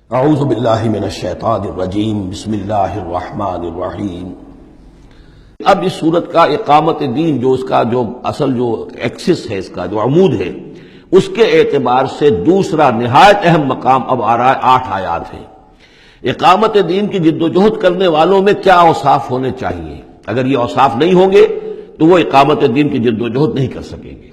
اعوذ باللہ من الشیطان الرجیم بسم اللہ الرحمن الرحیم۔ اب اس صورت کا اقامت دین جو اس کا جو اصل جو ایکسس ہے، اس کا جو عمود ہے، اس کے اعتبار سے دوسرا نہایت اہم مقام اب آ رہا ہے۔ 8 آیات ہیں۔ اقامت دین کی جد و جہد کرنے والوں میں کیا اوصاف ہونے چاہیے؟ اگر یہ اوصاف نہیں ہوں گے تو وہ اقامت دین کی جد و جہد نہیں کر سکیں گے۔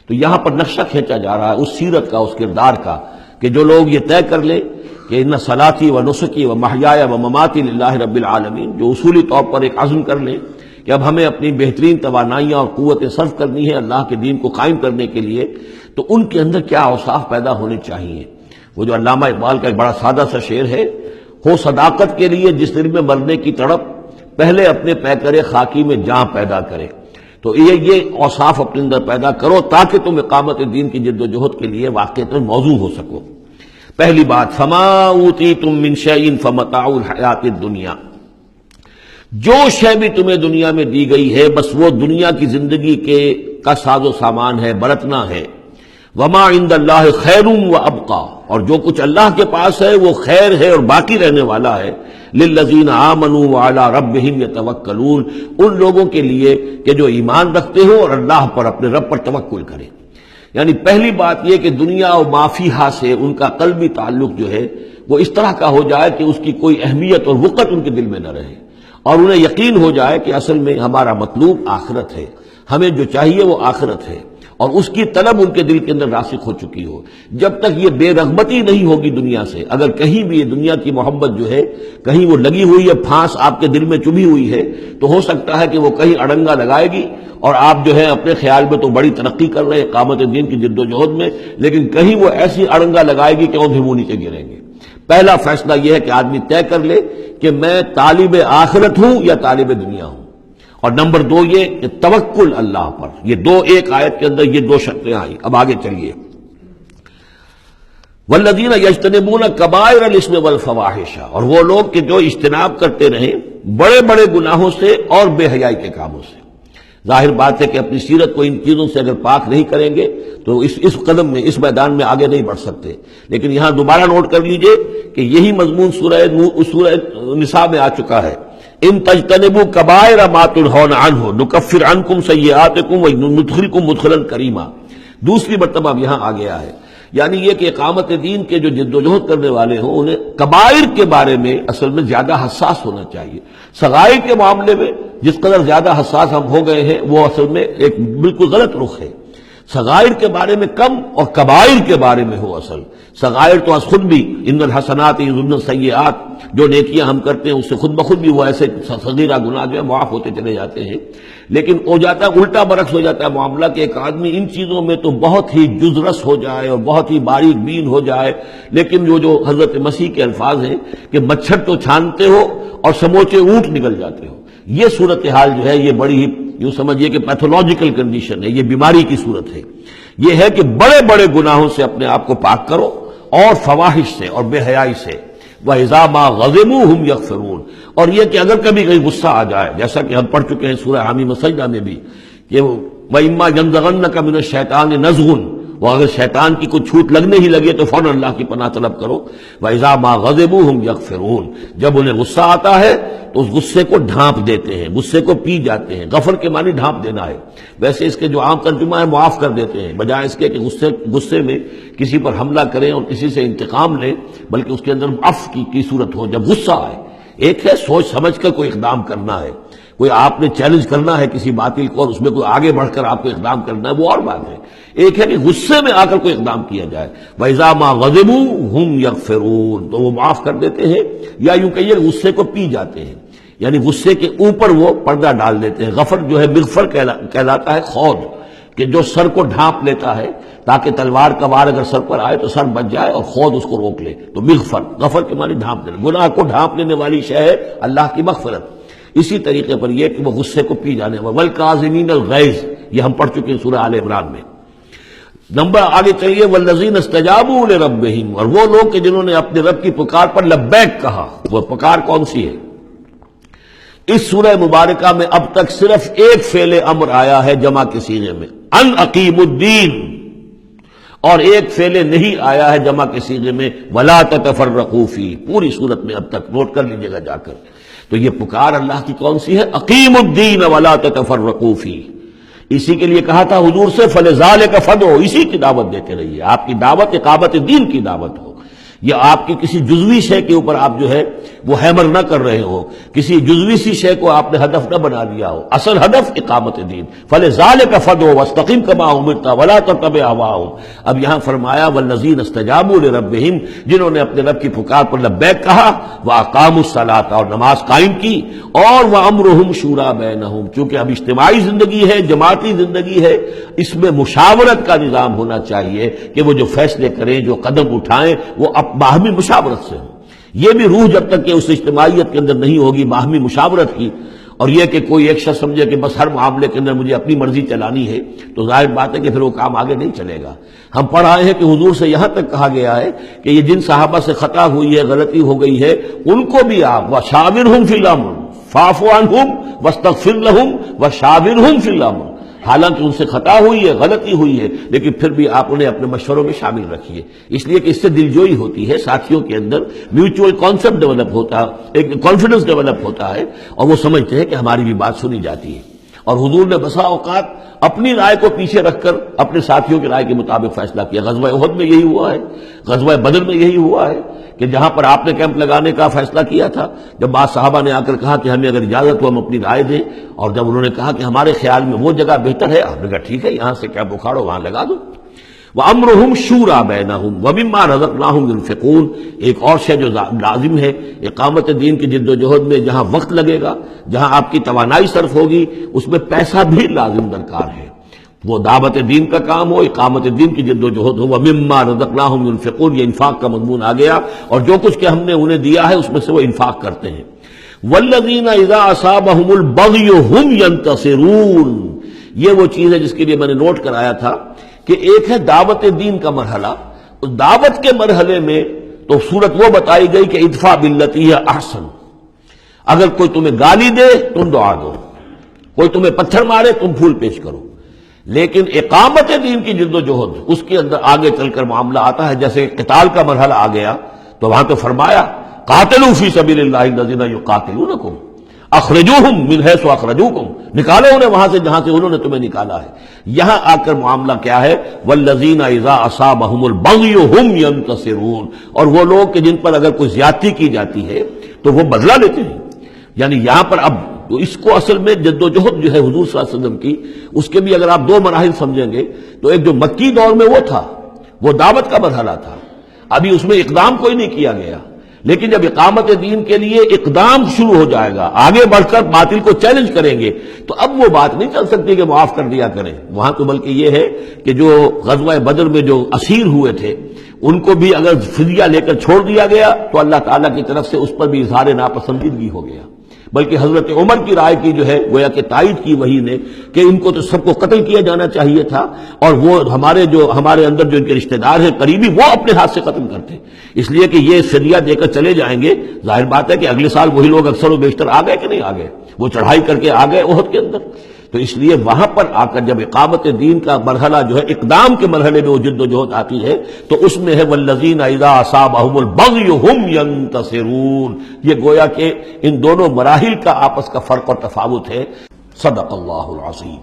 تو یہاں پر نقشہ کھینچا جا رہا ہے اس سیرت کا، اس کردار کا، کہ جو لوگ یہ طے کر لیں کہ ان صلاتی و نسکی و محیای و مماتی للہ رب العالمین، جو اصولی طور پر ایک عزم کر لیں کہ اب ہمیں اپنی بہترین توانائیاں اور قوتیں صرف کرنی ہے اللہ کے دین کو قائم کرنے کے لیے، تو ان کے اندر کیا اوصاف پیدا ہونے چاہیے؟ وہ جو علامہ اقبال کا ایک بڑا سادہ سا شعر ہے، ہو صداقت کے لیے جس دل میں مرنے کی تڑپ، پہلے اپنے پیکر خاکی میں جاں پیدا کرے۔ تو یہ اوصاف اپنے اندر پیدا کرو تاکہ تم اقامت دین کی جد و جہد کے لیے واقعتاً موضوع ہو سکو۔ پہلی بات، فما اوتیتم من شیء فمتاع الحیات الدنیا، جو شے بھی تمہیں دنیا میں دی گئی ہے بس وہ دنیا کی زندگی کا ساز و سامان ہے، برتنا ہے۔ وما عند اللہ خیر و ابقا، اور جو کچھ اللہ کے پاس ہے وہ خیر ہے اور باقی رہنے والا ہے۔ للذین آمنوا وعلی ربہم یتوکلون، ان لوگوں کے لیے کہ جو ایمان رکھتے ہو اور اللہ پر، اپنے رب پر توکل کریں۔ یعنی پہلی بات یہ کہ دنیا و ما فیہا سے ان کا قلبی تعلق جو ہے وہ اس طرح کا ہو جائے کہ اس کی کوئی اہمیت اور وقت ان کے دل میں نہ رہے، اور انہیں یقین ہو جائے کہ اصل میں ہمارا مطلوب آخرت ہے، ہمیں جو چاہیے وہ آخرت ہے، اور اس کی طلب ان کے دل کے اندر راسخ ہو چکی ہو۔ جب تک یہ بے رغبتی نہیں ہوگی دنیا سے، اگر کہیں بھی یہ دنیا کی محبت جو ہے کہیں وہ لگی ہوئی ہے، پھانس آپ کے دل میں چبھی ہوئی ہے، تو ہو سکتا ہے کہ وہ کہیں اڑنگا لگائے گی اور آپ جو ہے اپنے خیال میں تو بڑی ترقی کر رہے ہیں اقامت دین کی جد و جہد میں، لیکن کہیں وہ ایسی اڑنگا لگائے گی کہ اندھے منہ نیچے گریں گے۔ پہلا فیصلہ یہ ہے کہ آدمی طے کر لے کہ میں طالب آخرت ہوں یا طالب دنیا ہوں، اور نمبر 2 یہ کہ توکل اللہ پر۔ یہ ایک آیت کے اندر یہ 2 شرطیں آئی۔ اب آگے چلیے، والذین یجتنبون کبائر الاثم والفواحش، اور وہ لوگ کہ جو اجتناب کرتے رہیں بڑے بڑے گناہوں سے اور بے حیائی کے کاموں سے۔ ظاہر بات ہے کہ اپنی سیرت کو ان چیزوں سے اگر پاک نہیں کریں گے تو اس قدم میں، اس میدان میں آگے نہیں بڑھ سکتے۔ لیکن یہاں دوبارہ نوٹ کر لیجئے کہ یہی مضمون سورہ نساء میں آ چکا ہے۔ ان تجتنبوا کبائر ما تنہون عنہ نکفر عنکم سیئاتکم وندخلکم مدخلا کریما، دوسری مرتبہ اب یہاں آ گیا ہے۔ یعنی یہ کہ اقامت دین کے جو جد و جہد کرنے والے ہوں انہیں کبائر کے بارے میں اصل میں زیادہ حساس ہونا چاہیے۔ صغائر کے معاملے میں جس قدر زیادہ حساس ہم ہو گئے ہیں وہ اصل میں ایک بالکل غلط رخ ہے۔ صغائر کے بارے میں کم اور کبائر کے بارے میں ہو اصل۔ صغائر تو از خود بھی ان الحسنات یذهبن السیئات، جو نیکیاں ہم کرتے ہیں اس سے خود بخود بھی وہ ایسے صغیرہ گناہ جو ہے معاف ہوتے چلے جاتے ہیں، لیکن ہو جاتا ہے الٹا برعکس ہو جاتا ہے معاملہ کہ ایک آدمی ان چیزوں میں تو بہت ہی جزرس ہو جائے اور بہت ہی باریک بین ہو جائے، لیکن جو حضرت مسیح کے الفاظ ہیں کہ مچھر تو چھانتے ہو اور سموچے اونٹ نکل جاتے ہو، یہ صورتحال جو ہے یہ بڑی ہی یوں سمجھیے کہ پیتھولوجیکل کنڈیشن ہے، یہ بیماری کی صورت ہے۔ یہ ہے کہ بڑے بڑے گناہوں سے اپنے آپ کو پاک کرو اور فواحش سے اور بے حیائی سے۔ وَإِذَا مَا غَضِبُوا هُمْ يَغْفِرُونَ، اور یہ کہ اگر کبھی کہیں غصہ آ جائے، جیسا کہ ہم پڑھ چکے ہیں سورہ حامیم سجدہ میں بھی کہ وَإِمَّا يَنزَغَنَّكَ مِنَ الشَّيْطَانِ نَزْغٌ، وہ اگر شیطان کی کوئی چھوٹ لگنے ہی لگے تو فوراً اللہ کی پناہ طلب کرو۔ وَإِذَا مَا غَضِبُوا هُمْ يَغْفِرُونَ، جب انہیں غصہ آتا ہے تو اس غصے کو ڈھانپ دیتے ہیں، غصے کو پی جاتے ہیں۔ غفر کے معنی ڈھانپ دینا ہے، ویسے اس کے جو عام ترجمہ ہے معاف کر دیتے ہیں، بجائے اس کے کہ غصے میں کسی پر حملہ کریں اور کسی سے انتقام لیں، بلکہ اس کے اندر عفو کی صورت ہو جب غصہ آئے۔ ایک ہے سوچ سمجھ کر کوئی اقدام کرنا ہے، کوئی آپ نے چیلنج کرنا ہے کسی باطل کو اور اس میں کوئی آگے بڑھ کر آپ کو اقدام کرنا ہے، وہ اور بات ہے۔ ایک ہے کہ غصے میں آ کر کوئی اقدام کیا جائے۔ وَإِذَا مَا غَضِبُوا هُمْ يَغْفِرُونَ، تو وہ معاف کر دیتے ہیں، یا یوں کہیے غصے کو پی جاتے ہیں، یعنی غصے کے اوپر وہ پردہ ڈال دیتے ہیں۔ غفر جو ہے مغفر کہلاتا ہے خود، کہ جو سر کو ڈھانپ لیتا ہے تاکہ تلوار کا وار اگر سر پر آئے تو سر بچ جائے اور خود اس کو روک لے، تو مغفر، غفر کے معنی ڈھانپ دینا، گناہ کو ڈھانپ لینے والی شے ہے اللہ کی مغفرت۔ اسی طریقے پر یہ کہ وہ غصے کو پی جانے والا، والکاظمین الغیظ، یہ ہم پڑھ چکے ہیں سورہ آل عمران میں۔ نمبر آگے چلیے، والذین استجابوا لربہم، اور وہ لوگ کہ جنہوں نے اپنے رب کی پکار پر لبیک کہا۔ وہ پکار کون سی ہے؟ اس سورہ مبارکہ میں اب تک صرف ایک فعل امر آیا ہے جمع کے صیغے میں، ان اقیموا الدین، اور ایک فعل نہیں آیا ہے جمع کے صیغے میں ولا تتفرقوا فی، پوری صورت میں اب تک نوٹ کر لیجیے گا جا کر. تو یہ پکار اللہ کی کون سی ہے؟ اقیموا الدین ولا تتفرقوا فی. اسی کے لیے کہا تھا حضور سے فلذالک فدعوا، اسی کی دعوت دیتے رہیے. آپ کی دعوت اقامت دین کی دعوت ہو، یا آپ کی کسی جزوی شے کے اوپر آپ جو ہے وہ ہیمر نہ کر رہے ہو، کسی جزوی سی شے کو آپ نے ہدف نہ بنا لیا ہو، اصل ہدف اقامت دین. فلذالک فدعوا واستقم کما امرت ولا تتبع اهواهم. اب یہاں فرمایا والذین استجابوا لربهم، جنہوں نے اپنے رب کی پکار پر لبیک کہا، واقاموا الصلاۃ، اور نماز قائم کی، اور وامرهم شورى بینہم، چونکہ اب اجتماعی زندگی ہے، جماعتی زندگی ہے، اس میں مشاورت کا نظام ہونا چاہیے کہ وہ جو فیصلے کریں، جو قدم اٹھائیں، وہ باہمی مشاورت سے ہو. یہ بھی روح جب تک کہ اس اجتماعیت کے اندر نہیں ہوگی باہمی مشاورت کی، اور یہ کہ کوئی ایک شخص سمجھے کہ بس ہر معاملے کے اندر مجھے اپنی مرضی چلانی ہے، تو ظاہر بات ہے کہ پھر وہ کام آگے نہیں چلے گا. ہم پڑھ آئے ہیں کہ حضور سے یہاں تک کہا گیا ہے کہ یہ جن صحابہ سے خطا ہوئی ہے، غلطی ہو گئی ہے، ان کو بھی آپ وشاورہم فی الامر فاعف عنہم واستغفر لہم وشاورہم فی الامر. حالانکہ ان سے خطا ہوئی ہے، غلطی ہوئی ہے، لیکن پھر بھی آپ انہیں اپنے مشوروں میں شامل رکھیے، اس لیے کہ اس سے دلجوئی ہوتی ہے، ساتھیوں کے اندر میوچول کانسیپٹ ڈیولپ ہوتا ہے، ایک کانفیڈنس ڈیولپ ہوتا ہے، اور وہ سمجھتے ہیں کہ ہماری بھی بات سنی جاتی ہے. اور حضور نے بسا اوقات اپنی رائے کو پیچھے رکھ کر اپنے ساتھیوں کی رائے کے مطابق فیصلہ کیا. غزوہ احد میں یہی ہوا ہے، غزوہ بدر میں یہی ہوا ہے کہ جہاں پر آپ نے کیمپ لگانے کا فیصلہ کیا تھا، جب بعض صحابہ نے آ کر کہا کہ ہمیں اگر اجازت ہو ہم اپنی رائے دیں، اور جب انہوں نے کہا کہ ہمارے خیال میں وہ جگہ بہتر ہے، آپ نے کہا ٹھیک ہے، یہاں سے کیمپ اکھاڑو، وہاں لگا دو. وَأَمْرُهُمْ شُورَى بَيْنَهُمْ وَمِمَّا رَزَقْنَاهُمْ يُنْفِقُونَ. ایک اور شے جو لازم ہے اقامت دین کی جد و جہد میں، جہاں وقت لگے گا، جہاں آپ کی توانائی صرف ہوگی، اس میں پیسہ بھی لازم درکار ہے. وہ دعوت دین کا کام ہو، اقامت دین کی جد و جہد ہو. وَمِمَّا رَزَقْنَاهُمْ يُنْفِقُونَ، یہ انفاق کا مضمون آ گیا، اور جو کچھ کہ ہم نے انہیں دیا ہے اس میں سے وہ انفاق کرتے ہیں. وَالَّذِينَ إِذَا أَصَابَهُمُ الْبَغْيُ هُمْ يَنْتَصِرُونَ. یہ وہ چیز ہے جس کے لیے میں نے نوٹ کرایا تھا کہ ایک ہے دعوت دین کا مرحلہ. اس دعوت کے مرحلے میں تو صورت وہ بتائی گئی کہ ادفع باللتی ہی احسن. اگر کوئی تمہیں گالی دے تم دعا دو، کوئی تمہیں پتھر مارے تم پھول پیش کرو. لیکن اقامت دین کی جد و جہد، اس کے اندر آگے چل کر معاملہ آتا ہے. جیسے قتال کا مرحلہ آ گیا تو وہاں تو فرمایا قاتلوا فی سبیل اللہ الذین یقاتلونکم اخرجوہم من حیث اخرجوکم، نکالو انہیں وہاں سے جہاں سے انہوں نے تمہیں نکالا ہے. یہاں آ کر معاملہ کیا ہے؟ والذین اذا اصابہم البغی ہم ینتصرون. اور وہ لوگ کہ جن پر اگر کوئی زیادتی کی جاتی ہے تو وہ بدلہ لیتے ہیں. یعنی یہاں پر اب تو اس کو اصل میں جد و جہد جو ہے حضور صلی اللہ علیہ وسلم کی، اس کے بھی اگر آپ دو مراحل سمجھیں گے تو ایک جو مکی دور میں وہ تھا، وہ دعوت کا مرحلہ تھا، ابھی اس میں اقدام کوئی نہیں کیا گیا. لیکن جب اقامت دین کے لیے اقدام شروع ہو جائے گا، آگے بڑھ کر باطل کو چیلنج کریں گے، تو اب وہ بات نہیں چل سکتی کہ معاف کر دیا کریں. وہاں تو بلکہ یہ ہے کہ جو غزوہ بدر میں جو اسیر ہوئے تھے ان کو بھی اگر فدیہ لے کر چھوڑ دیا گیا تو اللہ تعالیٰ کی طرف سے اس پر بھی اظہار ناپسندیدگی ہو گیا. بلکہ حضرت عمر کی رائے کی جو ہے گویا کہ تائید کی وہی نے کہ ان کو تو سب کو قتل کیا جانا چاہیے تھا، اور وہ ہمارے اندر جو ان کے رشتہ دار ہیں قریبی، وہ اپنے ہاتھ سے قتل کرتے. اس لیے کہ یہ فدیہ دے کر چلے جائیں گے، ظاہر بات ہے کہ اگلے سال وہی لوگ اکثر و بیشتر آ گئے کہ نہیں آ گئے، وہ چڑھائی کر کے آ گئے احد کے اندر. تو اس لیے وہاں پر آ کر جب اقامت دین کا مرحلہ جو ہے اقدام کے مرحلے میں وہ جد و جہد آتی ہے تو اس میں ہے والذین اذا اصابہم البغی ہم ینتصرون. یہ گویا کہ ان دونوں مراحل کا آپس کا فرق اور تفاوت ہے. صدق اللہ العظیم.